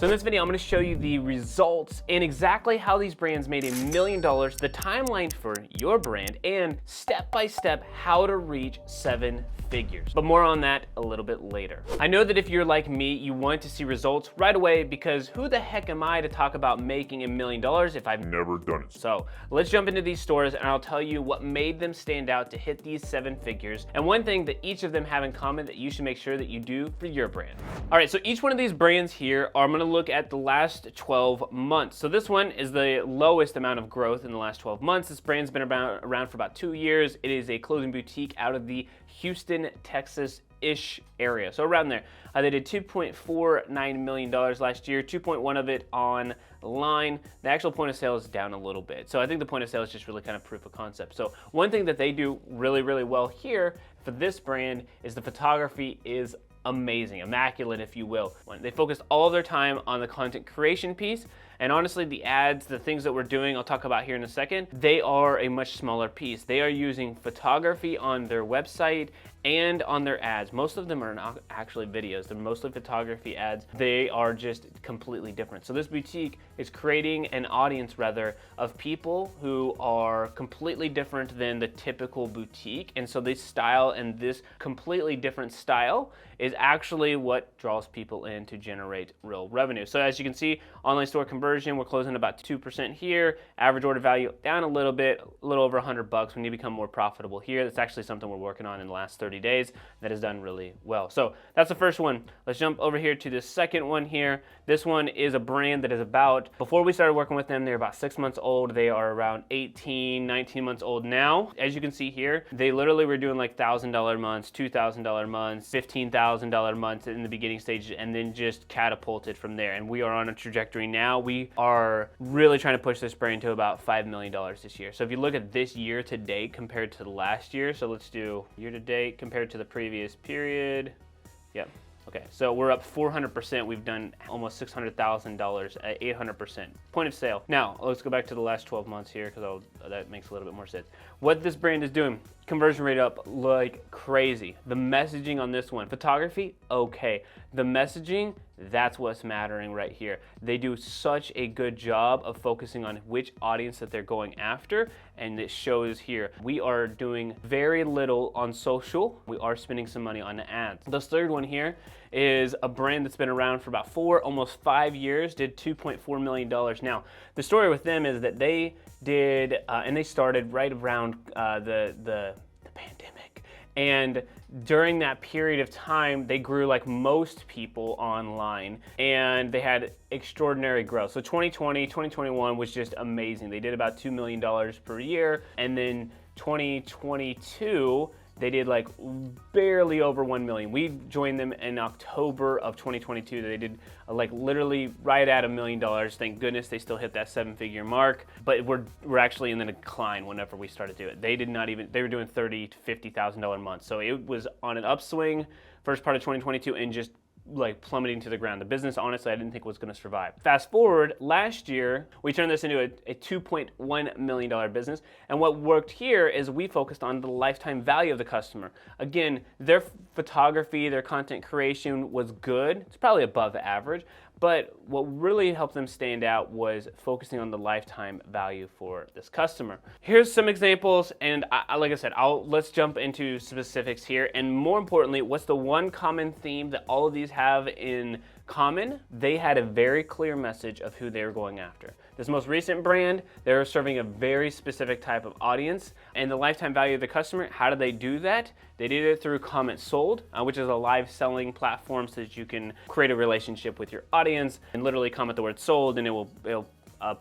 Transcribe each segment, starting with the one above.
So in this video, I'm gonna show you the results and exactly how these brands made $1 million, the timeline for your brand, and step-by-step how to reach 7 figures. But more on that a little bit later. I know that if you're like me, you want to see results right away because who the heck am I to talk about making $1 million if I've never done it? So let's jump into these stores and I'll tell you what made them stand out to hit these 7 figures and one thing that each of them have in common that you should make sure that you do for your brand. All right, so each one of these brands here, I'm gonna look at the last 12 months. So this one is the lowest amount of growth in the last 12 months. This brand's been around for about 2 years. It is a clothing boutique out of the Houston, Texas-ish area. So around there. They did $2.49 million last year, 2.1 of it online. The actual point of sale is down a little bit. So I think the point of sale is just really kind of proof of concept. So one thing that they do really, really well here for this brand is the photography is amazing, immaculate, if you will. They focused all of their time on the content creation piece, and honestly, the ads, the things that we're doing, I'll talk about here in a second, they are a much smaller piece. They are using photography on their website and on their ads. Most of them are not actually videos. They're mostly photography ads. They are just completely different. So this boutique is creating an audience, rather, of people who are completely different than the typical boutique. And so this style and this completely different style is actually what draws people in to generate real revenue. So as you can see, online store conversion, we're closing about 2% here. Average order value down a little bit, a little over $100. We need to become more profitable here. That's actually something we're working on in the last 30 days that has done really well. So that's the first one. Let's jump over here to the second one here. This one is a brand that is about, before we started working with them, they're about 6 months old. They are around 18, 19 months old now. As you can see here, they literally were doing like $1,000 months, $2,000 months, $15,000 months in the beginning stages, and then just catapulted from there. And we are on a trajectory now. We are really trying to push this brand to about $5 million this year. So if you look at this year to date compared to last year, so let's do year to date compared to the previous period. Yep. Okay, so we're up 400%. We've done almost $600,000 at 800%. Point of sale. Now, let's go back to the last 12 months here because that makes a little bit more sense. What this brand is doing, conversion rate up like crazy. The messaging on this one, photography, okay. The messaging, that's what's mattering right here. They do such a good job of focusing on which audience that they're going after, and it shows here. We are doing very little on social. We are spending some money on the ads. This third one here is a brand that's been around for about 4, almost 5 years, did $2.4 million. Now, the story with them is that they did, and they started right around the pandemic. And during that period of time, they grew like most people online and they had extraordinary growth. So 2020, 2021 was just amazing. They did about $2 million per year. And then 2022, they did like barely over 1 million. We joined them in October of 2022. They did like literally right at $1 million. Thank goodness they still hit that 7-figure mark, but we're actually in the decline whenever we started to do it. They were doing $30,000 to $50,000 months. So it was on an upswing first part of 2022 and just like plummeting to the ground. The business, honestly, I didn't think was going to survive. Fast forward, last year, we turned this into a $2.1 million business. And what worked here is we focused on the lifetime value of the customer. Again, their photography, their content creation was good. It's probably above average. But what really helped them stand out was focusing on the lifetime value for this customer. Here's some examples, and like I said, let's jump into specifics here. And more importantly, what's the one common theme that all of these have in common? They had a very clear message of who they were going after. This most recent brand, they're serving a very specific type of audience. And the lifetime value of the customer, how did they do that? They did it through CommentSold, which is a live selling platform so that you can create a relationship with your audience and literally comment the word sold and it'll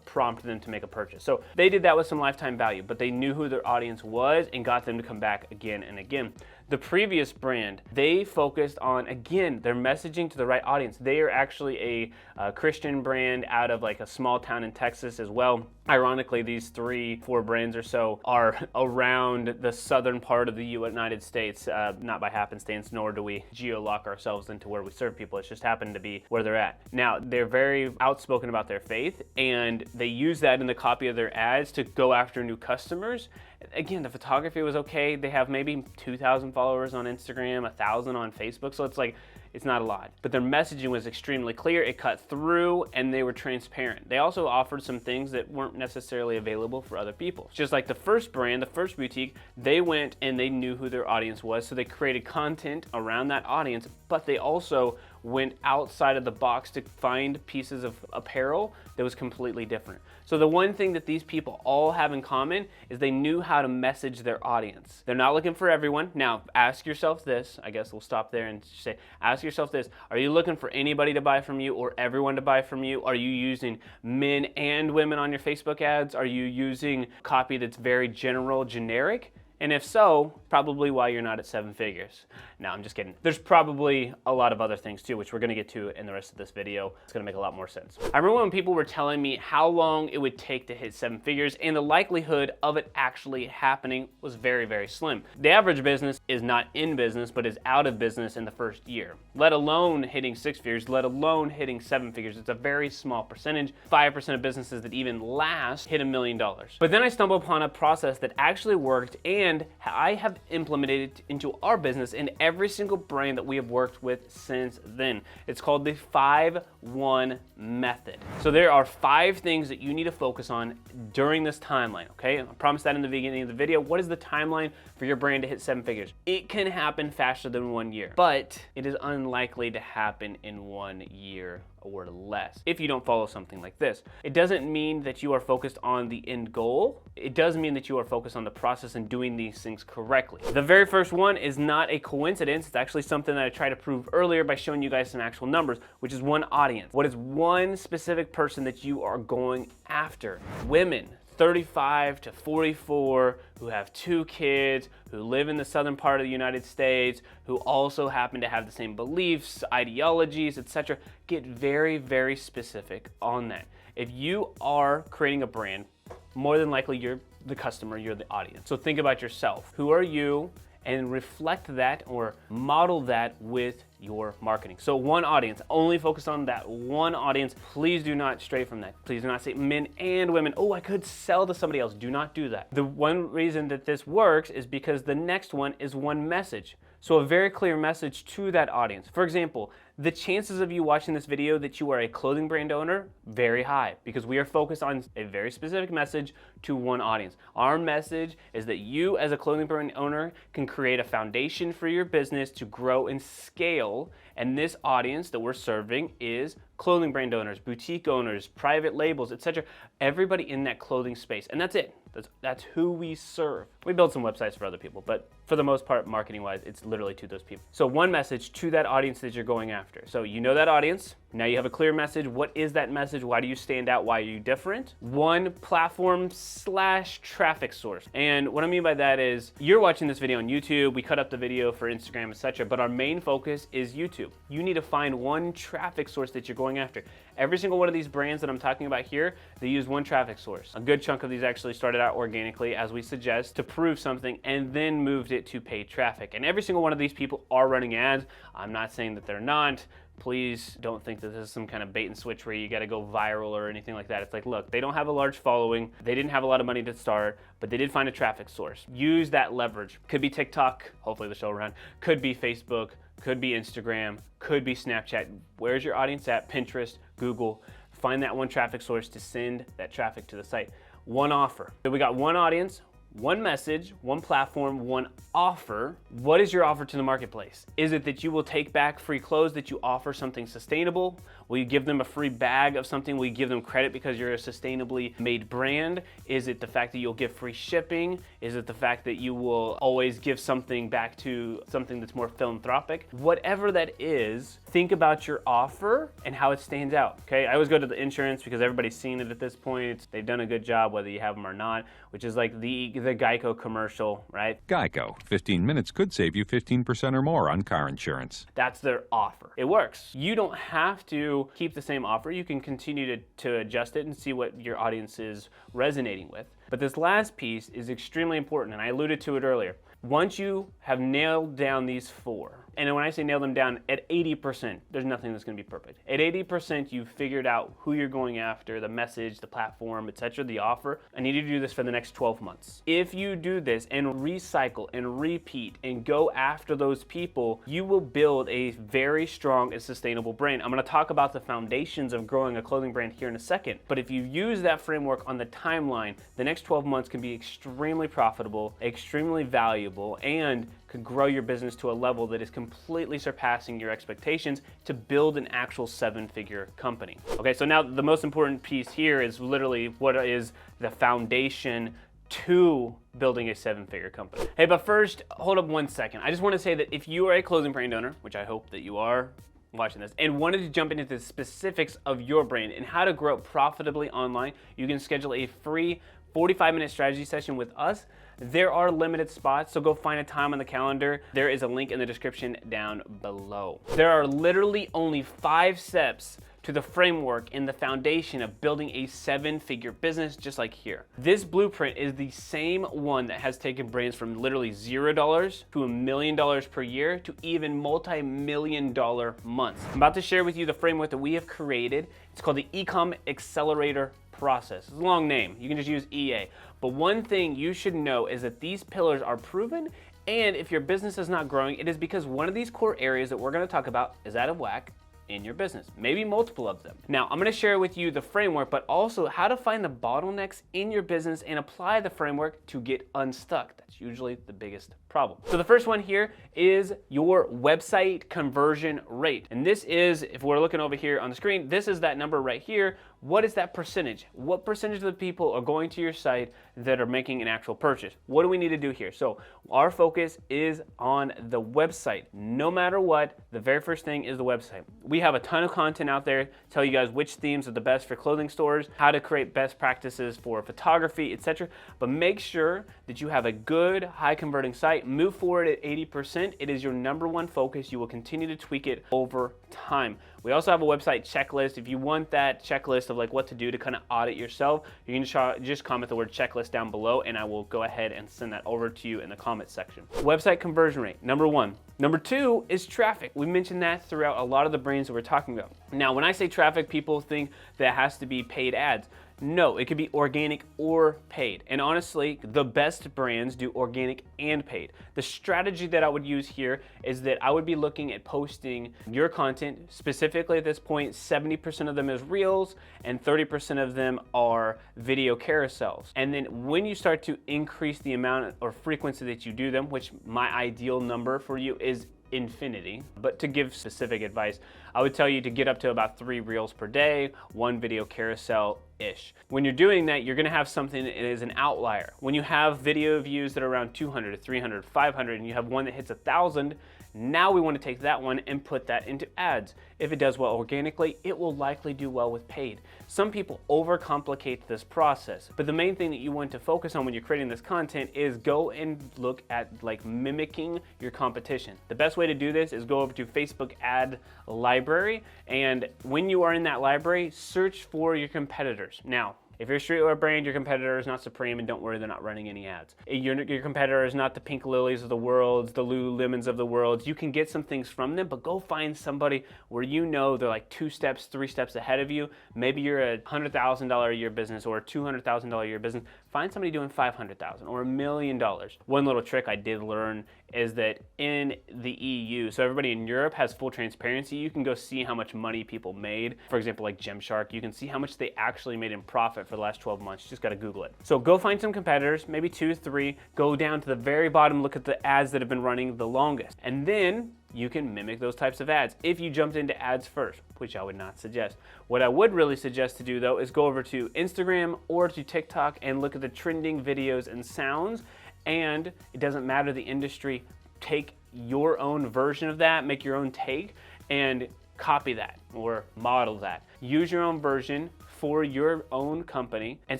prompt them to make a purchase. So they did that with some lifetime value, but they knew who their audience was and got them to come back again and again. The previous brand, they focused on, again, their messaging to the right audience. They are actually a Christian brand out of like a small town in Texas as well. Ironically, these 3-4 brands or so are around the southern part of the United States, not by happenstance, nor do we geo-lock ourselves into where we serve people. It's just happened to be where they're at. Now, they're very outspoken about their faith, and they use that in the copy of their ads to go after new customers. Again, the photography was okay. They have maybe 2,000 followers on Instagram, 1,000 on Facebook. So it's like, It's not a lot. But their messaging was extremely clear, it cut through, and they were transparent. They also offered some things that weren't necessarily available for other people. Just like the first brand, the first boutique, they went and they knew who their audience was, so they created content around that audience, but they also went outside of the box to find pieces of apparel that was completely different. So the one thing that these people all have in common is they knew how to message their audience. They're not looking for everyone. Now, ask yourself this, I guess we'll stop there and say, ask yourself this, are you looking for anybody to buy from you or everyone to buy from you? Are you using men and women on your Facebook ads? Are you using copy that's very general, generic? And if so, probably why you're not at 7 figures. No, I'm just kidding. There's probably a lot of other things too, which we're gonna get to in the rest of this video. It's gonna make a lot more sense. I remember when people were telling me how long it would take to hit 7 figures, and the likelihood of it actually happening was very, very slim. The average business is not in business, but is out of business in the first year, let alone hitting 6 figures, let alone hitting 7 figures. It's a very small percentage. 5% of businesses that even last hit $1 million. But then I stumbled upon a process that actually worked, and I have implemented it into our business in every single brand that we have worked with since then. It's called the 5-1 method. So there are 5 things that you need to focus on during this timeline, okay? I promised that in the beginning of the video. What is the timeline for your brand to hit 7 figures? It can happen faster than 1 year, but it is unlikely to happen in 1 year or less if you don't follow something like this. It doesn't mean that you are focused on the end goal. It does mean that you are focused on the process and doing these things correctly. The very first one is not a coincidence. It's actually something that I tried to prove earlier by showing you guys some actual numbers, which is one audience. What is one specific person that you are going after? Women 35 to 44 who have 2 kids, who live in the southern part of the United States, who also happen to have the same beliefs, ideologies, etc. Get very, very specific on that. If you are creating a brand, more than likely you're the customer, you're the audience. So think about yourself. Who are you? And reflect that or model that with your marketing. So one audience, only focus on that one audience. Please do not stray from that. Please do not say men and women. Oh, I could sell to somebody else. Do not do that. The one reason that this works is because the next one is one message. So a very clear message to that audience. For example, the chances of you watching this video that you are a clothing brand owner, very high, because we are focused on a very specific message to one audience. Our message is that you as a clothing brand owner can create a foundation for your business to grow and scale, and this audience that we're serving is clothing brand owners, boutique owners, private labels, etc. Everybody in that clothing space, and that's it. That's who we serve. We build some websites for other people, but for the most part, marketing-wise, it's literally to those people. So one message to that audience that you're going after. So you know that audience. Now you have a clear message. What is that message? Why do you stand out? Why are you different? One platform / traffic source. And what I mean by that is you're watching this video on YouTube. We cut up the video for Instagram, etc. But our main focus is YouTube. You need to find one traffic source that you're going after. Every single one of these brands that I'm talking about here, they use one traffic source. A good chunk of these actually started out organically, as we suggest, to prove something, and then moved it to paid traffic. And every single one of these people are running ads. I'm not saying that they're not. Please don't think that this is some kind of bait and switch where you got to go viral or anything like that. It's like, look, they don't have a large following. They didn't have a lot of money to start, but they did find a traffic source. Use that leverage. Could be TikTok, hopefully the show around. Could be Facebook, could be Instagram, could be Snapchat. Where's your audience at? Pinterest, Google. Find that one traffic source to send that traffic to the site. One offer. So we got one audience, one message, one platform, one offer. What is your offer to the marketplace? Is it that you will take back free clothes, that you offer something sustainable? Will you give them a free bag of something? Will you give them credit because you're a sustainably made brand? Is it the fact that you'll give free shipping? Is it the fact that you will always give something back to something that's more philanthropic? Whatever that is, think about your offer and how it stands out, okay? I always go to the insurance because everybody's seen it at this point. They've done a good job whether you have them or not, which is like the Geico commercial, right? Geico. 15 minutes could save you 15% or more on car insurance. That's their offer. It works. You don't have to keep the same offer. You can continue to adjust it and see what your audience is resonating with. But this last piece is extremely important, and I alluded to it earlier. Once you have nailed down these 4, And when I say nail them down, at 80%, there's nothing that's gonna be perfect. At 80%, you've figured out who you're going after, the message, the platform, etc., the offer. I need you to do this for the next 12 months. If you do this and recycle and repeat and go after those people, you will build a very strong and sustainable brand. I'm gonna talk about the foundations of growing a clothing brand here in a second, but if you use that framework on the timeline, the next 12 months can be extremely profitable, extremely valuable, and could grow your business to a level that is completely surpassing your expectations to build an actual 7-figure company. Okay, so now the most important piece here is literally what is the foundation to building a 7-figure company. Hey, but first, hold up one second. I just want to say that if you are a clothing brand owner, which I hope that you are watching this, and wanted to jump into the specifics of your brand and how to grow profitably online, you can schedule a free 45-minute strategy session with us. There are limited spots, so go find a time on the calendar. There is a link in the description down below. There are literally only 5 steps to the framework and the foundation of building a 7-figure business, just like here. This blueprint is the same one that has taken brands from literally $0 to $1 million per year to even multi-million-dollar months. I'm about to share with you the framework that we have created. It's called the Ecom Accelerator Process. It's a long name. You can just use EA. But one thing you should know is that these pillars are proven, and if your business is not growing, it is because one of these core areas that we're going to talk about is out of whack in your business, maybe multiple of them. Now, I'm gonna share with you the framework, but also how to find the bottlenecks in your business and apply the framework to get unstuck. That's usually the biggest problem. So the first one here is your website conversion rate. And this is, if we're looking over here on the screen, this is that number right here. What is that percentage? What percentage of the people are going to your site that are making an actual purchase? What do we need to do here? So our focus is on the website. No matter what, the very first thing is the website. We have a ton of content out there, tell you guys which themes are the best for clothing stores, how to create best practices for photography, etc. But make sure that you have a good, high converting site. Move forward at 80%. It is your number one focus. You will continue to tweak it over time. We also have a website checklist. If you want that checklist of like what to do to kind of audit yourself, you can just comment the word checklist down below and I will go ahead and send that over to you in the comment section. Website conversion rate, number 1. Number 2 is traffic. We mentioned that throughout a lot of the brands that we're talking about. Now, when I say traffic, people think that it has to be paid ads. No, it could be organic or paid. And honestly, the best brands do organic and paid. The strategy that I would use here is that I would be looking at posting your content. Specifically at this point, 70% of them is reels and 30% of them are video carousels. And then when you start to increase the amount or frequency that you do them, which my ideal number for you is infinity, but to give specific advice, I would tell you to get up to about 3 reels per day, 1 video carousel-ish. When you're doing that, you're gonna have something that is an outlier. When you have video views that are around 200 to 300, 500, and you have one that hits 1,000, now we want to take that one and put that into ads. If it does well organically, it will likely do well with paid. Some people overcomplicate this process, but the main thing that you want to focus on when you're creating this content is go and look at like mimicking your competition. The best way to do this is go over to Facebook ad library, and when you are in that library, search for your competitors. Now, if you're a streetwear brand, your competitor is not Supreme, and don't worry, they're not running any ads. Your competitor is not the Pink Lilies of the world, the Lululemons of the world. You can get some things from them, but go find somebody where you know they're like 2 steps, 3 steps ahead of you. Maybe you're a $100,000 a year business or a $200,000 a year business. Find somebody doing $500,000 or $1 million. One little trick I did learn is that in the EU, so everybody in Europe has full transparency. You can go see how much money people made. For example, like Gymshark, you can see how much they actually made in profit for the last 12 months. You just gotta Google it. So go find some competitors, maybe 2, 3, go down to the very bottom, look at the ads that have been running the longest. And then you can mimic those types of ads if you jumped into ads first, which I would not suggest. What I would really suggest to do though is go over to Instagram or to TikTok and look at the trending videos and sounds. And it doesn't matter the industry, take your own version of that, make your own take, and copy that or model that. Use your own version for your own company and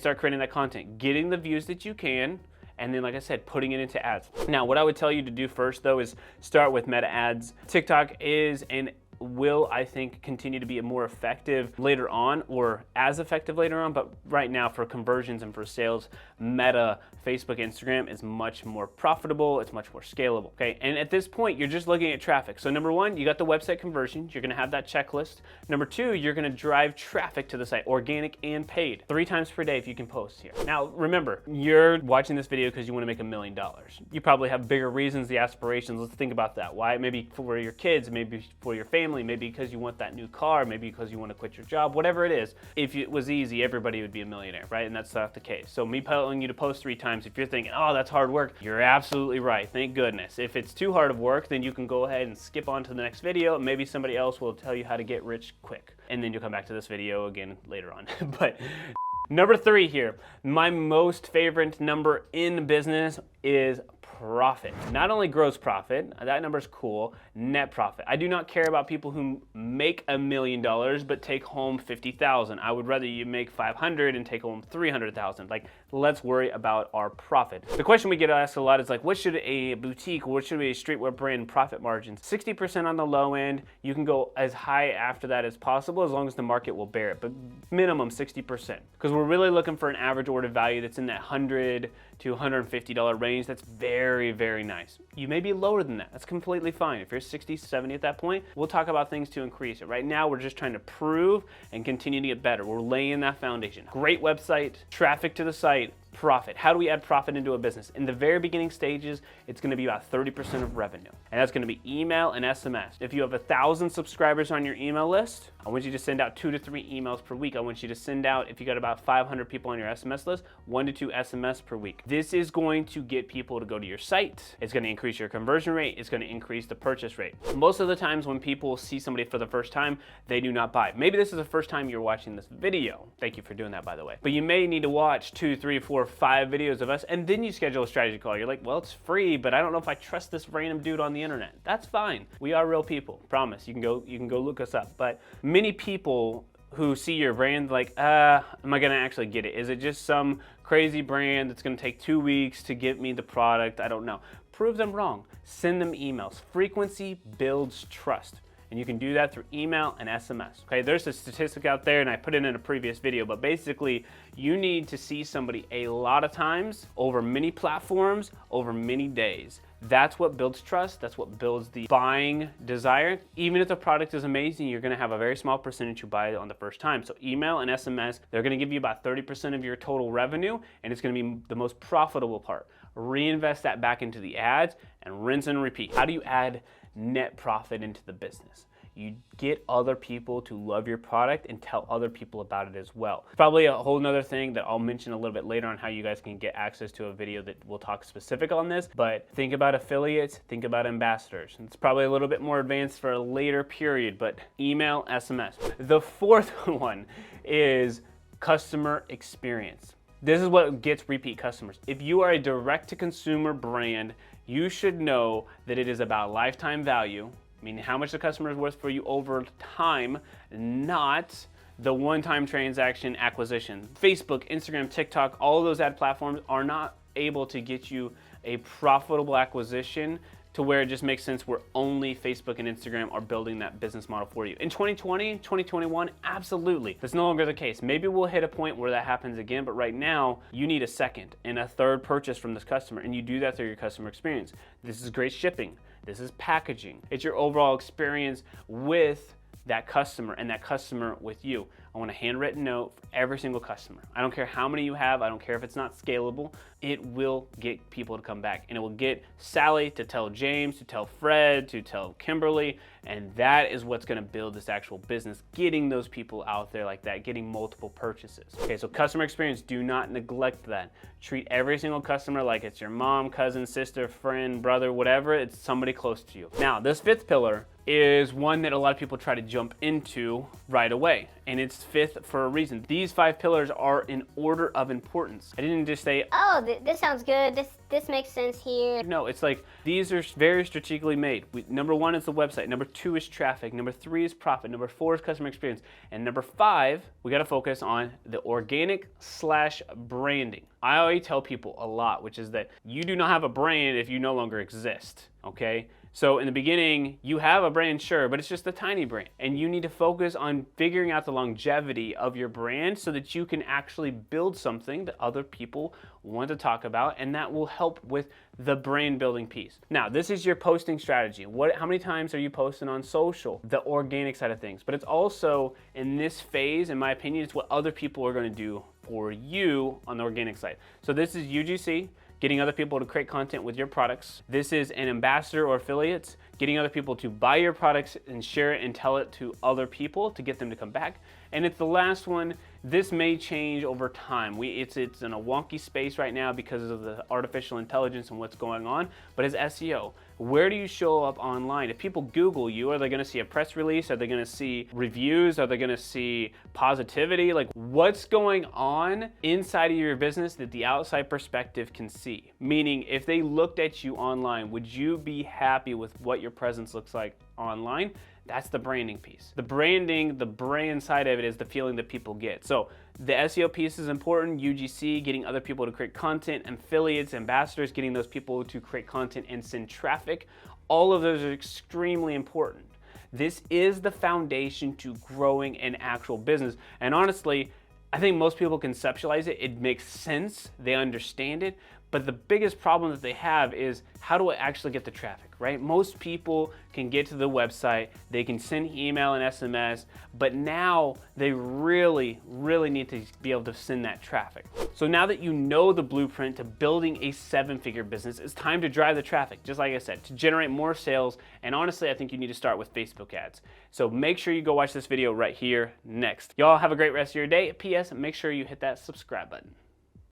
start creating that content, getting the views that you can, and then, like I said, putting it into ads. Now, what I would tell you to do first though is start with meta ads. TikTok is an will, I think, continue to be more effective later on, or as effective later on, but right now for conversions and for sales, Meta, Facebook, Instagram is much more profitable, it's much more scalable, okay? And at this point, you're just looking at traffic. So number one, you got the website conversions, you're gonna have that checklist. Number two, you're gonna drive traffic to the site, organic and paid, 3 times per day if you can post here. Now, remember, you're watching this video because you wanna make $1 million. You probably have bigger reasons, the aspirations. Let's think about that. Why? Maybe for your kids, maybe for your family, maybe because you want that new car, maybe because you wanna quit your job, whatever it is. If it was easy, everybody would be a millionaire, right? And that's not the case. So me telling you to post 3 times, if you're thinking, oh, that's hard work, you're absolutely right, thank goodness. If it's too hard of work, then you can go ahead and skip on to the next video, and maybe somebody else will tell you how to get rich quick. And then you'll come back to this video again later on. But number 3 here, my most favorite number in business is profit. Not only gross profit, that number's cool, net profit. I do not care about people who make $1 million but take home 50,000. I would rather you make 500 and take home 300,000. Like, let's worry about our profit. The question we get asked a lot is like, what should a boutique, what should a streetwear brand profit margins? 60% on the low end. You can go as high after that as possible as long as the market will bear it, but minimum 60%. Because we're really looking for an average order value that's in that $100 to $150 range. That's very, very nice. You may be lower than that. That's completely fine. If you're 60, 70 at that point, we'll talk about things to increase it. Right now, we're just trying to prove and continue to get better. We're laying that foundation. Great website, traffic to the site, profit. How do we add profit into a business? In the very beginning stages, it's gonna be about 30% of revenue. And that's gonna be email and SMS. If you have 1,000 subscribers on your email list, I want you to send out 2 to 3 emails per week. I want you to send out, if you got about 500 people on your SMS list, 1 to 2 SMS per week. This is going to get people to go to your site. It's gonna increase your conversion rate. It's gonna increase the purchase rate. Most of the times when people see somebody for the first time, they do not buy. Maybe this is the first time you're watching this video. Thank you for doing that, by the way. But you may need to watch 2, 3, 4, 5 videos of us, and then you schedule a strategy call. You're like, well, it's free, but I don't know if I trust this random dude on the internet. That's fine. We are real people. Promise. You can go look us up. But many people who see your brand like, am I gonna actually get it? Is it just some crazy brand that's gonna take 2 weeks to get me the product? I don't know. Prove them wrong. Send them emails. Frequency builds trust. And you can do that through email and SMS. Okay, there's a statistic out there, and I put it in a previous video, but basically you need to see somebody a lot of times over many platforms, over many days. That's what builds trust. That's what builds the buying desire. Even if the product is amazing, you're gonna have a very small percentage who buy it on the first time. So email and SMS, they're gonna give you about 30% of your total revenue, and it's gonna be the most profitable part. Reinvest that back into the ads and rinse and repeat. How do you add net profit into the business? You get other people to love your product and tell other people about it as well. Probably a whole nother thing that I'll mention a little bit later on how you guys can get access to a video that will talk specific on this, but think about affiliates, think about ambassadors. It's probably a little bit more advanced for a later period, but email, SMS. The fourth one is customer experience. This is what gets repeat customers. If you are a direct-to-consumer brand, you should know that it is about lifetime value, meaning how much the customer is worth for you over time, not the one-time transaction acquisition. Facebook, Instagram, TikTok, all of those ad platforms are not able to get you a profitable acquisition to where it just makes sense where only Facebook and Instagram are building that business model for you. In 2020, 2021, absolutely. That's no longer the case. Maybe we'll hit a point where that happens again, but right now, you need a second and a third purchase from this customer, and you do that through your customer experience. This is great shipping. This is packaging. It's your overall experience with that customer and that customer with you. I want a handwritten note for every single customer. I don't care how many you have. I don't care if it's not scalable. It will get people to come back, and it will get Sally to tell James, to tell Fred, to tell Kimberly, and that is what's gonna build this actual business, getting those people out there like that, getting multiple purchases. Okay, so customer experience, do not neglect that. Treat every single customer like it's your mom, cousin, sister, friend, brother, whatever, it's somebody close to you. Now, this fifth pillar is one that a lot of people try to jump into right away, and it's fifth for a reason. These 5 pillars are in order of importance. I didn't just say, oh, this sounds good, this makes sense here. No, it's like these are very strategically made. Number 1 is the website. Number 2 is traffic. Number 3 is profit. Number 4 is customer experience. And number 5, we got to focus on the organic/branding. I always tell people a lot, which is that you do not have a brand if you no longer exist, okay? So in the beginning, you have a brand, sure, but it's just a tiny brand. And you need to focus on figuring out the longevity of your brand so that you can actually build something that other people want to talk about, and that will help with the brand building piece. Now, this is your posting strategy. How many times are you posting on social? The organic side of things. But it's also, in this phase, in my opinion, it's what other people are going to do for you on the organic side. So this is UGC, getting other people to create content with your products. This is an ambassador or affiliates, getting other people to buy your products and share it and tell it to other people to get them to come back. And it's the last one. This may change over time. It's in a wonky space right now because of the artificial intelligence and what's going on, but it's SEO. Where do you show up online? If people Google you, are they gonna see a press release? Are they gonna see reviews? Are they gonna see positivity? Like, what's going on inside of your business that the outside perspective can see? Meaning, if they looked at you online, would you be happy with what your presence looks like online? That's the branding piece. The branding, the brand side of it is the feeling that people get. So the SEO piece is important, UGC, getting other people to create content, affiliates, ambassadors, getting those people to create content and send traffic. All of those are extremely important. This is the foundation to growing an actual business. And honestly, I think most people conceptualize it. It makes sense, they understand it, but the biggest problem that they have is, how do I actually get the traffic, right? Most people can get to the website, they can send email and SMS, but now they really need to be able to send that traffic. So now that you know the blueprint to building a 7-figure business, it's time to drive the traffic, just like I said, to generate more sales. And honestly, I think you need to start with Facebook ads. So make sure you go watch this video right here next. Y'all have a great rest of your day. P.S. Make sure you hit that subscribe button.